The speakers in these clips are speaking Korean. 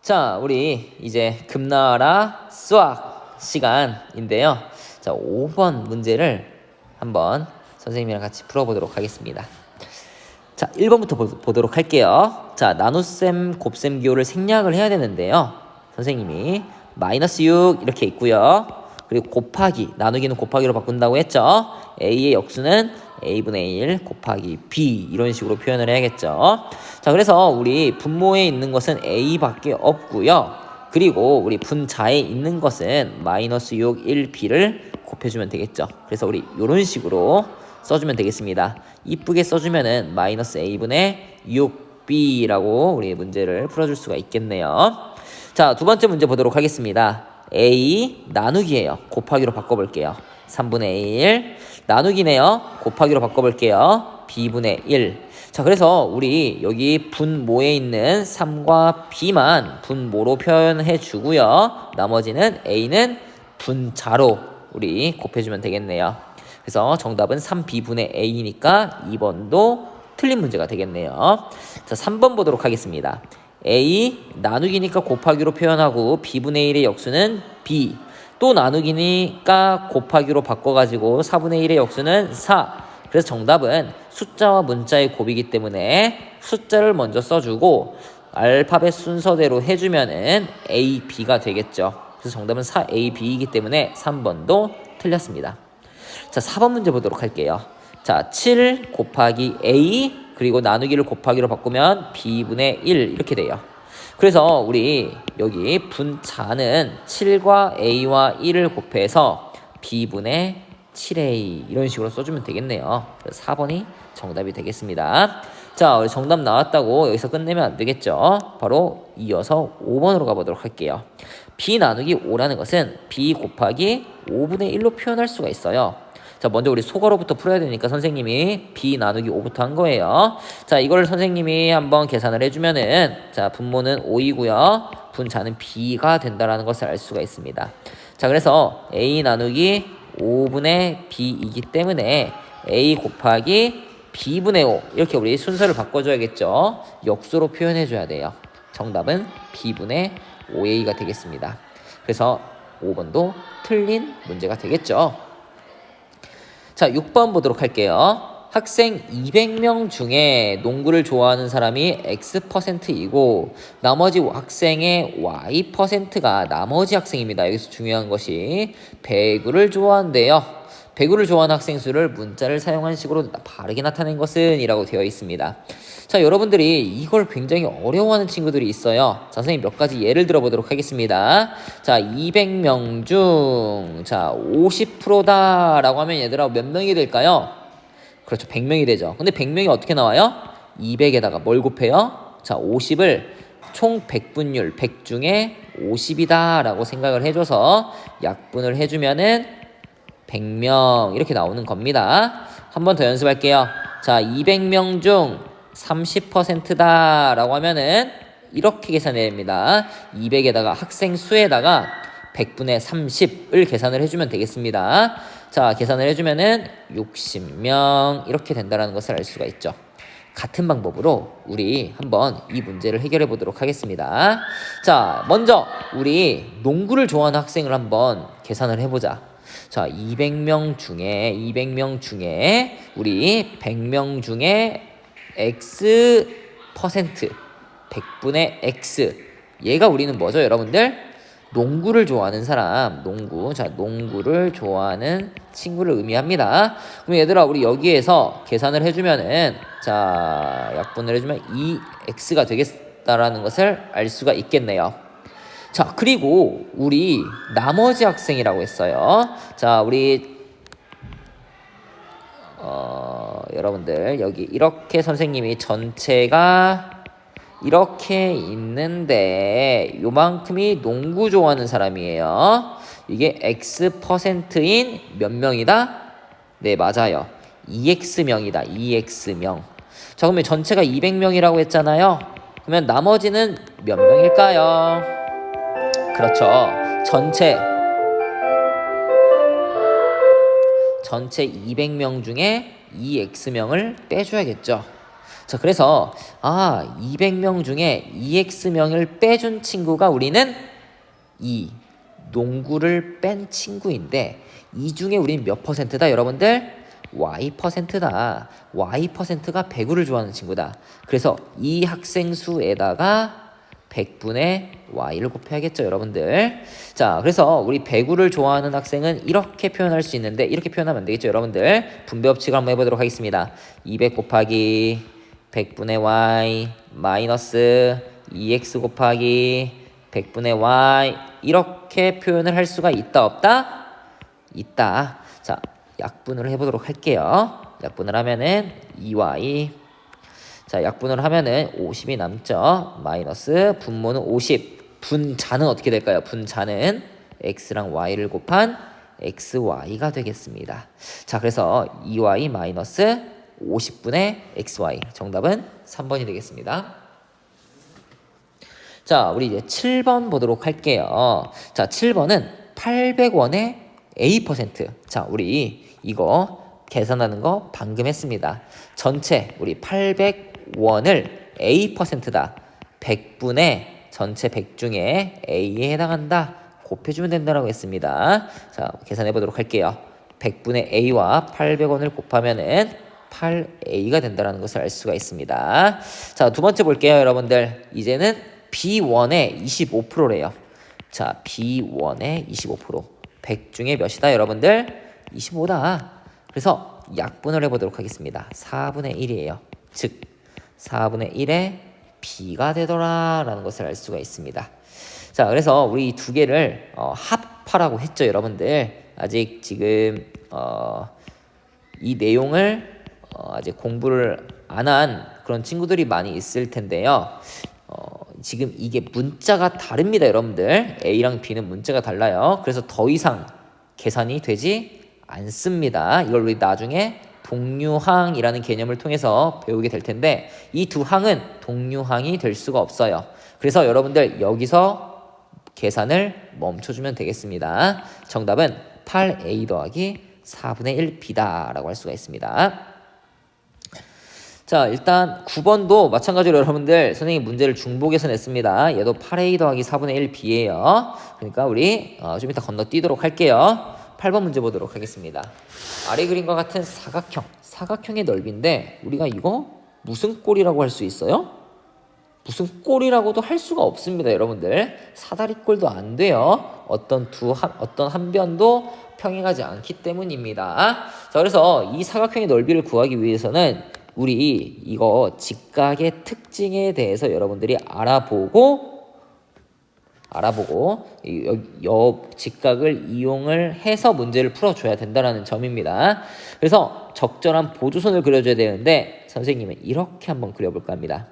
자, 우리 이제 금나라 수학 시간인데요. 자, 5번 문제를 한번 선생님이랑 같이 풀어보도록 하겠습니다. 자, 1번부터 보도록 할게요. 자, 나눗셈, 곱셈 기호를 생략을 해야 되는데요. 선생님이 마이너스 6 이렇게 있고요. 그리고 곱하기, 나누기는 곱하기로 바꾼다고 했죠. a의 역수는 a분의 1 곱하기 b 이런 식으로 표현을 해야겠죠. 자, 그래서 우리 분모에 있는 것은 a밖에 없고요. 그리고 우리 분자에 있는 것은 마이너스 6 1b를 곱해주면 되겠죠. 그래서 우리 이런 식으로 써주면 되겠습니다. 이쁘게 써주면은 마이너스 a분의 6b라고 우리 문제를 풀어줄 수가 있겠네요. 자, 두 번째 문제 보도록 하겠습니다. a 나누기예요. 곱하기로 바꿔볼게요. 3분의 1 나누기네요. 곱하기로 바꿔볼게요. b분의 1. 자, 그래서 우리 여기 분모에 있는 3과 b만 분모로 표현해 주고요. 나머지는 a는 분자로 우리 곱해주면 되겠네요. 그래서 정답은 3b분의 a니까 2번도 틀린 문제가 되겠네요. 자, 3번 보도록 하겠습니다. a 나누기니까 곱하기로 표현하고 b분의 1의 역수는 b. 또 나누기니까 곱하기로 바꿔가지고 4분의 1의 역수는 4. 그래서 정답은 숫자와 문자의 곱이기 때문에 숫자를 먼저 써주고 알파벳 순서대로 해주면은 a, b가 되겠죠. 그래서 정답은 4a, b이기 때문에 3번도 틀렸습니다. 자, 4번 문제 보도록 할게요. 자, 7 곱하기 a 그리고 나누기를 곱하기로 바꾸면 b분의 1 이렇게 돼요. 그래서 우리 여기 분자는 7과 a와 1을 곱해서 b분의 7a 이런 식으로 써주면 되겠네요. 그래서 4번이 정답이 되겠습니다. 자, 우리 정답 나왔다고 여기서 끝내면 안 되겠죠. 바로 이어서 5번으로 가보도록 할게요. b 나누기 5라는 것은 b 곱하기 5분의 1로 표현할 수가 있어요. 자, 먼저 우리 소괄호부터 풀어야 되니까 선생님이 b 나누기 5부터 한 거예요. 자, 이거를 선생님이 한번 계산을 해주면은 자, 분모는 5이고요. 분자는 b가 된다라는 것을 알 수가 있습니다. 자, 그래서 a 나누기 5분의 b이기 때문에 a 곱하기 b분의 5 이렇게 우리 순서를 바꿔줘야겠죠. 역수로 표현해줘야 돼요. 정답은 b분의 5a가 되겠습니다. 그래서 5번도 틀린 문제가 되겠죠. 자, 6번 보도록 할게요. 학생 200명 중에 농구를 좋아하는 사람이 X%이고 나머지 학생의 Y%가 나머지 학생입니다. 여기서 중요한 것이 배구를 좋아한대요. 배구를 좋아하는 학생 수를 문자를 사용한 식으로 바르게 나타낸 것은 이라고 되어 있습니다. 자, 여러분들이 이걸 굉장히 어려워하는 친구들이 있어요. 자, 선생님 몇 가지 예를 들어보도록 하겠습니다. 자, 200명 중 자 50%다 라고 하면 얘들아 몇 명이 될까요? 그렇죠, 100명이 되죠. 근데 100명이 어떻게 나와요? 200에다가 뭘 곱해요? 자, 50을 총 100분율 100 중에 50이다 라고 생각을 해줘서 약분을 해주면은 100명 이렇게 나오는 겁니다. 한 번 더 연습할게요. 자, 200명 중 30%다 라고 하면은 이렇게 계산해야 됩니다. 200에다가 학생 수에다가 100분의 30을 계산을 해주면 되겠습니다. 자, 계산을 해주면은 60명 이렇게 된다는 것을 알 수가 있죠. 같은 방법으로 우리 한번 이 문제를 해결해 보도록 하겠습니다. 자, 먼저 우리 농구를 좋아하는 학생을 한번 계산을 해보자. 자, 200명 중에 우리 100명 중에 X%, 100분의 X. 얘가 우리는 뭐죠, 여러분들? 농구를 좋아하는 사람, 농구를 좋아하는 친구를 의미합니다. 그럼 얘들아, 우리 여기에서 계산을 해주면은, 자, 약분을 해주면 2X가 되겠다라는 것을 알 수가 있겠네요. 자, 그리고 우리 나머지 학생이라고 했어요. 자, 우리 여러분들 여기 이렇게 선생님이 전체가 이렇게 있는데 요만큼이 농구 좋아하는 사람이에요. 이게 X%인 몇 명이다? 네, 맞아요. 2X명이다. 2X명. 자, 그러면 전체가 200명이라고 했잖아요. 그러면 나머지는 몇 명일까요? 그렇죠. 전체 200명 중에 2X명을 빼줘야겠죠. 자, 그래서 200명 중에 EX명을 빼준 친구가 우리는 농구를 뺀 친구인데 이 중에 우린 몇 퍼센트다 여러분들? Y%다. Y%가 배구를 좋아하는 친구다. 그래서 이 학생 수에다가 100분의 Y를 곱해야겠죠 여러분들. 자, 그래서 우리 배구를 좋아하는 학생은 이렇게 표현할 수 있는데 이렇게 표현하면 안 되겠죠 여러분들. 분배 법칙을 한번 해보도록 하겠습니다. 200 곱하기 100분의 Y 마이너스 2X 곱하기 100분의 Y 이렇게 표현을 할 수가 있다 없다? 있다. 자, 약분을 해보도록 할게요. 약분을 하면은 2Y. 자, 약분을 하면은 50이 남죠. 마이너스 분모는 50. 분자는 어떻게 될까요? 분자는 X랑 Y를 곱한 XY가 되겠습니다. 자, 그래서 2Y 마이너스 50분의 XY. 정답은 3번이 되겠습니다. 자, 우리 이제 7번 보도록 할게요. 자, 7번은 800원의 A%. 자, 우리 이거 계산하는 거 방금 했습니다. 전체 우리 800원을 A%다. 100분의 전체 100 중에 A에 해당한다. 곱해주면 된다고 했습니다. 자, 계산해 보도록 할게요. 100분의 A와 800원을 곱하면은 8A가 된다는 것을 알 수가 있습니다. 자, 두 번째 볼게요, 여러분들. 이제는 B1의 25%래요. 자, B1의 25%. 100 중에 몇이다, 여러분들? 25다. 그래서 약분을 해보도록 하겠습니다. 4분의 1이에요. 즉, 4분의 1의 B가 되더라 라는 것을 알 수가 있습니다. 자, 그래서 우리 이 두 개를 합하라고 했죠, 여러분들. 아직 지금 이 내용을 아직 공부를 안 한 그런 친구들이 많이 있을 텐데요. 지금 이게 문자가 다릅니다, 여러분들. A랑 B는 문자가 달라요. 그래서 더 이상 계산이 되지 않습니다. 이걸 우리 나중에 동류항이라는 개념을 통해서 배우게 될 텐데 이 두 항은 동류항이 될 수가 없어요. 그래서 여러분들 여기서 계산을 멈춰주면 되겠습니다. 정답은 8A 더하기 4분의 1B다 라고 할 수가 있습니다. 자, 일단 9번도 마찬가지로 여러분들 선생님이 문제를 중복해서 냈습니다. 얘도 8A 더하기 4분의 1B예요. 그러니까 우리 좀 이따 건너뛰도록 할게요. 8번 문제 보도록 하겠습니다. 아래 그림과 같은 사각형의 넓이인데 우리가 이거 무슨 꼴이라고 할 수 있어요? 무슨 꼴이라고도 할 수가 없습니다, 여러분들. 사다리꼴도 안 돼요. 어떤 한 변도 평행하지 않기 때문입니다. 자, 그래서 이 사각형의 넓이를 구하기 위해서는 우리 이거 직각의 특징에 대해서 여러분들이 알아보고 옆 직각을 이용을 해서 문제를 풀어줘야 된다는 점입니다. 그래서 적절한 보조선을 그려줘야 되는데 선생님은 이렇게 한번 그려볼까 합니다.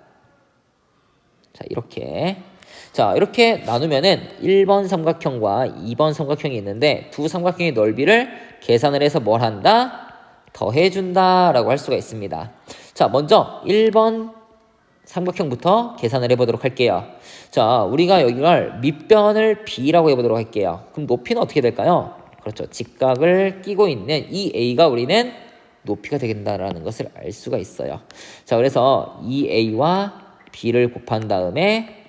자, 이렇게 나누면은 1번 삼각형과 2번 삼각형이 있는데 두 삼각형의 넓이를 계산을 해서 뭘 한다? 더해준다 라고 할 수가 있습니다. 자, 먼저 1번 삼각형부터 계산을 해보도록 할게요. 자, 우리가 여기를 밑변을 B라고 해보도록 할게요. 그럼 높이는 어떻게 될까요? 그렇죠. 직각을 끼고 있는 이 A가 우리는 높이가 되겠다라는 것을 알 수가 있어요. 자, 그래서 이 A와 B를 곱한 다음에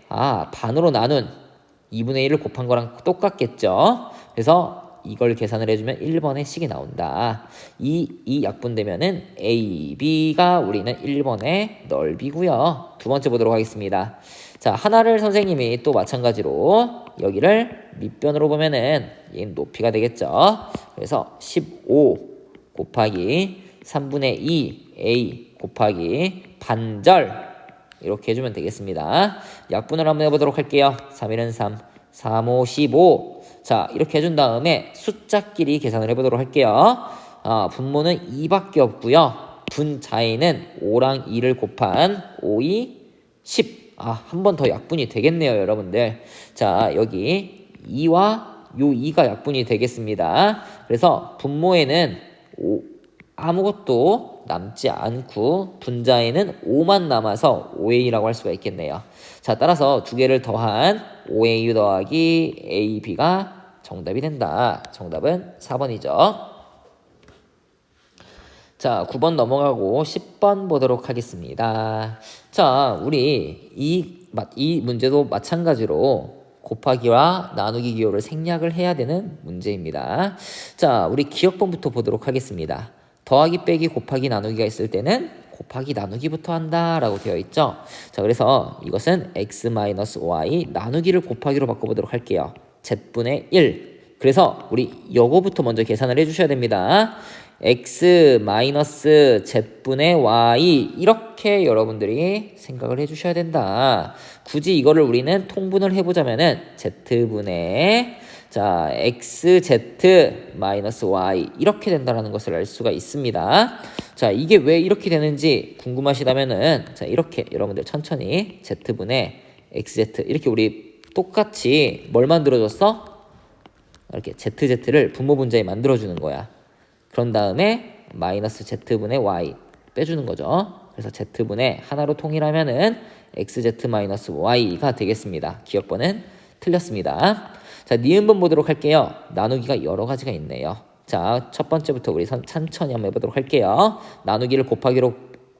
반으로 나눈 2분의 1을 곱한 거랑 똑같겠죠. 그래서 이걸 계산을 해주면 1번의 식이 나온다. 이 약분되면은 A, B가 우리는 1번의 넓이고요. 두 번째 보도록 하겠습니다. 자, 하나를 선생님이 또 마찬가지로 여기를 밑변으로 보면은 얘는 높이가 되겠죠. 그래서 15 곱하기 3분의 2 A 곱하기 반절 이렇게 해주면 되겠습니다. 약분을 한번 해보도록 할게요. 3, 1은 3, 3, 5, 15. 자, 이렇게 해준 다음에 숫자끼리 계산을 해보도록 할게요. 분모는 2밖에 없고요. 분자에는 5랑 2를 곱한 5, 2, 10. 한 번 더 약분이 되겠네요, 여러분들. 자, 여기 2와 요 2가 약분이 되겠습니다. 그래서 분모에는 아무것도 남지 않고 분자에는 5만 남아서 5A라고 할 수가 있겠네요. 자, 따라서 두 개를 더한 5A 더하기 AB가 정답이 된다. 정답은 4번이죠. 자, 9번 넘어가고 10번 보도록 하겠습니다. 자, 우리 이 문제도 마찬가지로 곱하기와 나누기 기호를 생략을 해야 되는 문제입니다. 자, 우리 기억번부터 보도록 하겠습니다. 더하기 빼기 곱하기 나누기가 있을 때는 곱하기 나누기부터 한다 라고 되어 있죠. 자, 그래서 이것은 x-y 나누기를 곱하기로 바꿔보도록 할게요. z분의 1. 그래서 우리 요거부터 먼저 계산을 해주셔야 됩니다. x-z분의 y 이렇게 여러분들이 생각을 해주셔야 된다. 굳이 이거를 우리는 통분을 해보자면은 z분의 자 xz-y 이렇게 된다라는 것을 알 수가 있습니다. 자, 이게 왜 이렇게 되는지 궁금하시다면은 자, 이렇게 여러분들 천천히 z분의 xz 이렇게 우리 똑같이 뭘 만들어줬어? 이렇게 z를 분모 분자에 만들어주는 거야. 그런 다음에 마이너스 z분의 y 빼주는 거죠. 그래서 z분의 하나로 통일하면은 xz-y가 되겠습니다. 기억번은 틀렸습니다. 자, 니은번 보도록 할게요. 나누기가 여러 가지가 있네요. 자, 첫 번째부터 우리 천천히 한번 해보도록 할게요. 나누기를 곱하기로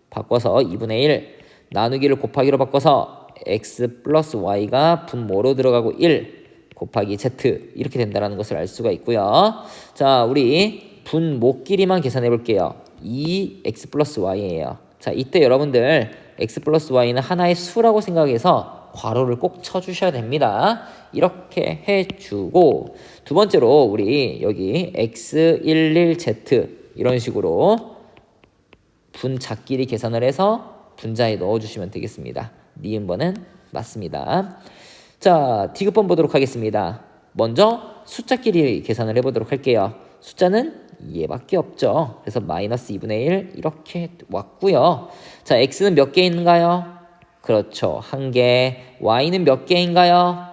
바꿔서 2분의 1, 나누기를 곱하기로 바꿔서 x 플러스 y가 분모로 들어가고 1 곱하기 z 이렇게 된다는 것을 알 수가 있고요. 자, 우리 분모끼리만 계산해 볼게요. 2x 플러스 y예요. 자, 이때 여러분들 x 플러스 y는 하나의 수라고 생각해서 괄호를 꼭 쳐주셔야 됩니다. 이렇게 해주고 두 번째로 우리 여기 x11z 이런 식으로 분자끼리 계산을 해서 분자에 넣어주시면 되겠습니다. 니은번은 맞습니다. 자, 디귿번 보도록 하겠습니다. 먼저 숫자끼리 계산을 해보도록 할게요. 숫자는 얘밖에 없죠. 그래서 마이너스 2분의 1 이렇게 왔고요. 자, x는 몇 개 있는가요? 그렇죠. 한 개. y는 몇 개인가요?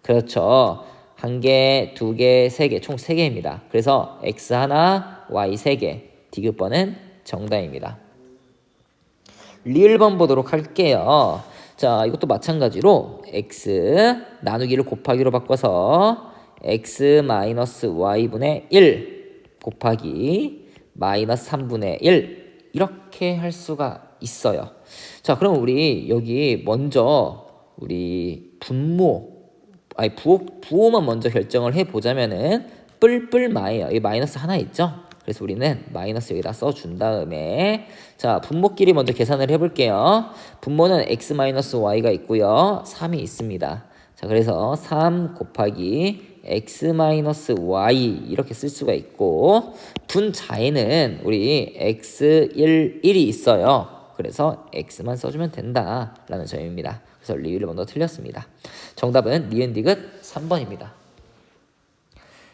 그렇죠. 한 개, 두 개, 세 개, 총 3개입니다. 그래서 x 하나, y 3개. 디귿번은 정답입니다. 리을번 보도록 할게요. 자, 이것도 마찬가지로 x 나누기를 곱하기로 바꿔서 x-y분의 1 곱하기 마이너스 3분의 1 이렇게 할 수가 있어요. 자, 그럼 우리 여기 먼저 우리 부호만 먼저 결정을 해보자면은 뿔뿔마예요. 이 마이너스 하나 있죠? 그래서 우리는 마이너스 여기다 써준 다음에 자, 분모끼리 먼저 계산을 해볼게요. 분모는 x-y가 있고요. 3이 있습니다. 자, 그래서 3 곱하기 x-y 이렇게 쓸 수가 있고 분자에는 우리 x1이 있어요. 그래서 x만 써주면 된다라는 점입니다. 그래서 리을을 먼저 틀렸습니다. 정답은 니은 디귿 3번입니다.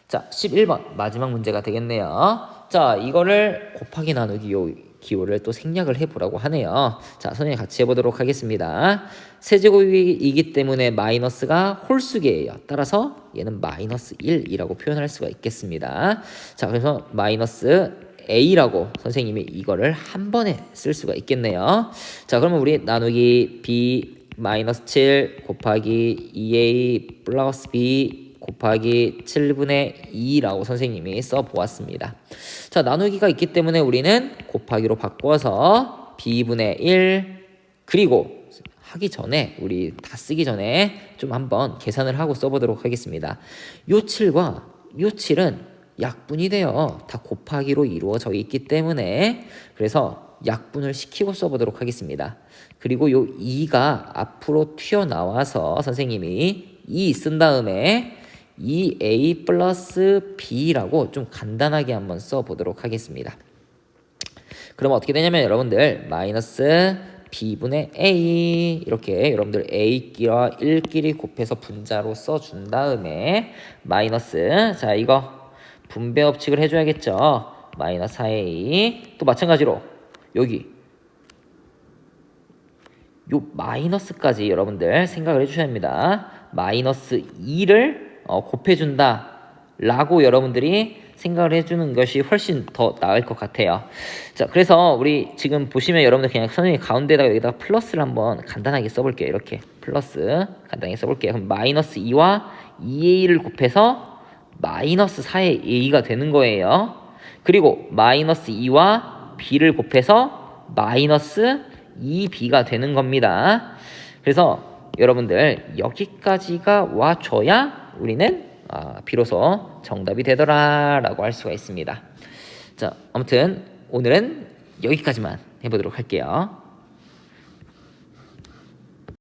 자, 11번 마지막 문제가 되겠네요. 자, 이거를 곱하기 나누기 기호를 또 생략을 해보라고 하네요. 자, 선생님 같이 해보도록 하겠습니다. 세제곱이기 때문에 마이너스가 홀수계예요. 따라서 얘는 마이너스 1이라고 표현할 수가 있겠습니다. 자, 그래서 마이너스 a라고 선생님이 이거를 한 번에 쓸 수가 있겠네요. 자, 그러면 우리 나누기 b 마이너스 7 곱하기 2a 플러스 b 곱하기 7분의 2라고 선생님이 써보았습니다. 자, 나누기가 있기 때문에 우리는 곱하기로 바꿔서 b분의 1 그리고 하기 전에 우리 다 쓰기 전에 좀 한번 계산을 하고 써보도록 하겠습니다. 요 7과 요 7은 약분이 돼요. 다 곱하기로 이루어져 있기 때문에 그래서 약분을 시키고 써보도록 하겠습니다. 그리고 요 2가 앞으로 튀어나와서 선생님이 2 쓴 다음에 2a 플러스 b라고 좀 간단하게 한번 써보도록 하겠습니다. 그러면 어떻게 되냐면 여러분들 마이너스 b분의 a 이렇게 여러분들 a끼와 1끼리 곱해서 분자로 써준 다음에 마이너스 자 이거 분배 법칙을 해줘야겠죠. 마이너스 4a 또 마찬가지로 여기 요 마이너스까지 여러분들 생각을 해주셔야 합니다. 마이너스 2를 곱해준다 라고 여러분들이 생각을 해주는 것이 훨씬 더 나을 것 같아요. 자, 그래서 우리 지금 보시면 여러분들 그냥 선생님이 가운데다가 여기다가 플러스를 한번 간단하게 써볼게요. 이렇게 플러스 간단하게 써볼게요. 그럼 마이너스 2와 2a를 곱해서 마이너스 4의 a가 되는 거예요. 그리고 마이너스 2와 b를 곱해서 마이너스 2b가 되는 겁니다. 그래서 여러분들 여기까지가 와줘야 우리는 비로소 정답이 되더라 라고 할 수가 있습니다. 자, 아무튼 오늘은 여기까지만 해보도록 할게요.